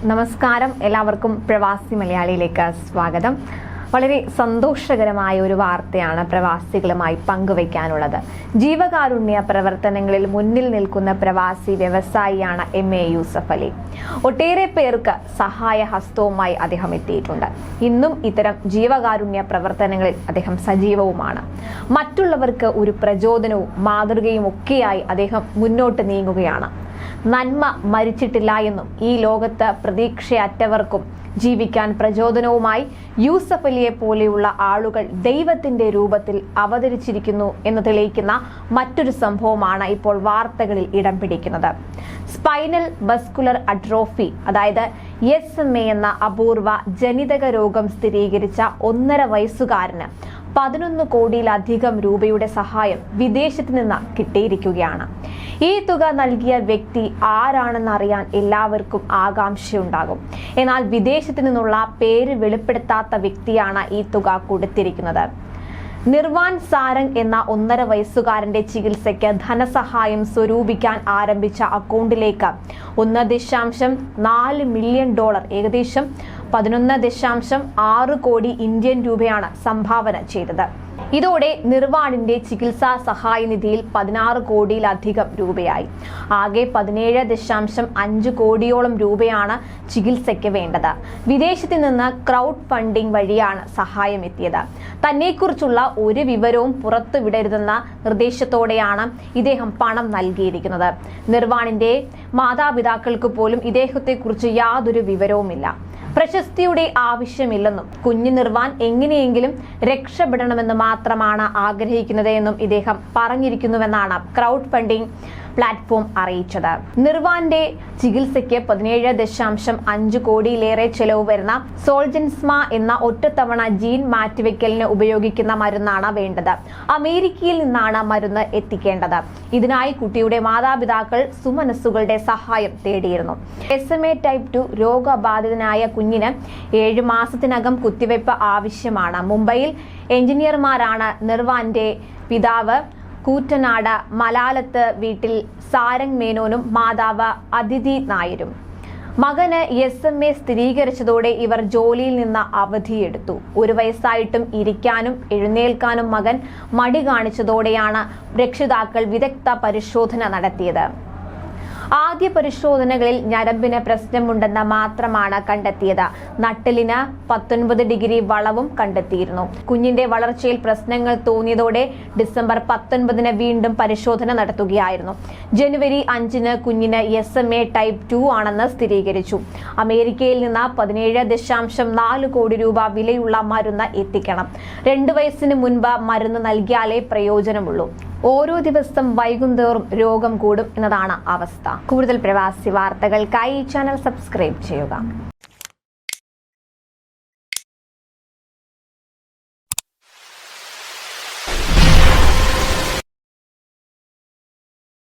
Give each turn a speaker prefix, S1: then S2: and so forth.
S1: നമസ്കാരം, എല്ലാവർക്കും പ്രവാസി മലയാളിയിലേക്ക് സ്വാഗതം. വളരെ സന്തോഷകരമായ ഒരു വാർത്തയാണ് പ്രവാസികളുമായി പങ്കുവയ്ക്കാനുള്ളത്. ജീവകാരുണ്യ പ്രവർത്തനങ്ങളിൽ മുന്നിൽ നിൽക്കുന്ന പ്രവാസി വ്യവസായിയാണ് MA യൂസഫ് അലി. ഒട്ടേറെ പേർക്ക് സഹായ ഹസ്തവുമായി അദ്ദേഹം എത്തിയിട്ടുണ്ട്. ഇന്നും ഇത്തരം ജീവകാരുണ്യ പ്രവർത്തനങ്ങളിൽ അദ്ദേഹം സജീവവുമാണ്. മറ്റുള്ളവർക്ക് ഒരു പ്രചോദനവും മാതൃകയും ഒക്കെയായി അദ്ദേഹം മുന്നോട്ട് നീങ്ങുകയാണ്. നന്മ മരിച്ചിട്ടില്ല എന്നും ഈ ലോകത്ത് പ്രതീക്ഷയറ്റവർക്കും ജീവിക്കാൻ പ്രചോദനവുമായി യൂസഫ് അലിയെ പോലെയുള്ള ആളുകൾ ദൈവത്തിന്റെ രൂപത്തിൽ അവതരിച്ചിരിക്കുന്നു എന്ന് തെളിയിക്കുന്ന മറ്റൊരു സംഭവമാണ് ഇപ്പോൾ വാർത്തകളിൽ ഇടം പിടിക്കുന്നത്. സ്പൈനൽ മസ്കുലർ അട്രോഫി അതായത് SMA എന്ന അപൂർവ ജനിതക രോഗം സ്ഥിരീകരിച്ച 1.5 വയസ്സുകാരന് 11 കോടിയിലധികം രൂപയുടെ സഹായം വിദേശത്ത് നിന്ന് കിട്ടിയിരിക്കുകയാണ്. ഈ തുക നൽകിയ വ്യക്തി ആരാണെന്ന് അറിയാൻ എല്ലാവർക്കും ആകാംക്ഷയുണ്ടാകും. എന്നാൽ വിദേശത്ത് നിന്നുള്ള പേര് വെളിപ്പെടുത്താത്ത വ്യക്തിയാണ് ഈ തുക കൊടുത്തിരിക്കുന്നത്. നിർവാൻ സാരംഗ് എന്ന 1.5 വയസ്സുകാരന്റെ ചികിത്സയ്ക്ക് ധനസഹായം സ്വരൂപിക്കാൻ ആരംഭിച്ച അക്കൗണ്ടിലേക്ക് $1.4 മില്യൺ ഏകദേശം 11.6 കോടി ഇന്ത്യൻ രൂപയാണ് സംഭാവന ചെയ്തത്. ഇതോടെ നിർവാണിന്റെ ചികിത്സാ സഹായ നിധിയിൽ 16 കോടിയിലധികം രൂപയായി. ആകെ 17.5 കോടിയോളം രൂപയാണ് ചികിത്സയ്ക്ക് വേണ്ടത്. വിദേശത്ത് നിന്ന് ക്രൗഡ് ഫണ്ടിംഗ് വഴിയാണ് സഹായം എത്തിയത്. തന്നെക്കുറിച്ചുള്ള ഒരു വിവരവും പുറത്തുവിടരുതെന്ന നിർദ്ദേശത്തോടെയാണ് ഇദ്ദേഹം പണം നൽകിയിരിക്കുന്നത്. നിർവാണിന്റെ മാതാപിതാക്കൾക്ക് പോലും ഇദ്ദേഹത്തെക്കുറിച്ച് യാതൊരു വിവരവുമില്ല. പ്രശസ്തിയുടെ ആവശ്യമില്ലെന്നും കുഞ്ഞു നിർവാൻ എങ്ങനെയെങ്കിലും രക്ഷപ്പെടണമെന്ന് മാത്രമാണ് ആഗ്രഹിക്കുന്നത് എന്നും ഇദ്ദേഹം പറഞ്ഞിരിക്കുന്നുവെന്നാണ് ക്രൗഡ് ഫണ്ടിംഗ് പ്ലാറ്റ്ഫോം അറിയിച്ചത്. നിർവാന്റെ ചികിത്സയ്ക്ക് 17.5 കോടിയിലേറെ ചെലവ് വരുന്ന സോൾജൻസ്മ എന്ന ഒറ്റത്തവണ ജീൻ മാറ്റിവെക്കലിന് ഉപയോഗിക്കുന്ന മരുന്നാണ് വേണ്ടത്. അമേരിക്കയിൽ നിന്നാണ് മരുന്ന് എത്തിക്കേണ്ടത്. ഇതിനായി കുട്ടിയുടെ മാതാപിതാക്കൾ സുമനസ്സുകളുടെ സഹായം തേടിയിരുന്നു. SMA ടൈപ്പ് 2 രോഗബാധിതനായ കുഞ്ഞിന് 7 മാസത്തിനകം കുത്തിവയ്പ് ആവശ്യമാണ്. മുംബൈയിൽ എഞ്ചിനീയർമാരാണ് നിർവാന്റെ പിതാവ് കൂറ്റനാട് മലാലത്ത് വീട്ടിൽ സാരംഗ് മേനോനും മാതാവ് അദിതി നായരും. മകന് SMA സ്ഥിരീകരിച്ചതോടെ ഇവർ ജോലിയിൽ നിന്ന് അവധിയെടുത്തു. 1 വയസ്സായിട്ടും ഇരിക്കാനും എഴുന്നേൽക്കാനും മകൻ മടി കാണിച്ചതോടെയാണ് രക്ഷിതാക്കൾ വിദഗ്ധ പരിശോധന നടത്തിയത്. ആദ്യ പരിശോധനകളിൽ ഞരമ്പിന് പ്രശ്നമുണ്ടെന്ന് മാത്രമാണ് കണ്ടെത്തിയത്. നട്ടെല്ലിന് 19 ഡിഗ്രി വളവും കണ്ടെത്തിയിരുന്നു. കുഞ്ഞിന്റെ വളർച്ചയിൽ പ്രശ്നങ്ങൾ തോന്നിയതോടെ ഡിസംബർ 19 വീണ്ടും പരിശോധന നടത്തുകയായിരുന്നു. ജനുവരി 5 കുഞ്ഞിന് SMA ടൈപ്പ് 2 ആണെന്ന് സ്ഥിരീകരിച്ചു. അമേരിക്കയിൽ നിന്ന് 17.4 കോടി രൂപ വിലയുള്ള മരുന്ന് എത്തിക്കണം. 2 വയസ്സിന് മുൻപ് മരുന്ന് നൽകിയാലേ പ്രയോജനമുള്ളൂ. ഓരോ ദിവസം വൈകുന്തോറും രോഗം കൂടും എന്നതാണ് അവസ്ഥ. കൂടുതൽ പ്രവാസി വാർത്തകൾക്കായി ഈ ചാനൽ സബ്സ്ക്രൈബ് ചെയ്യുക.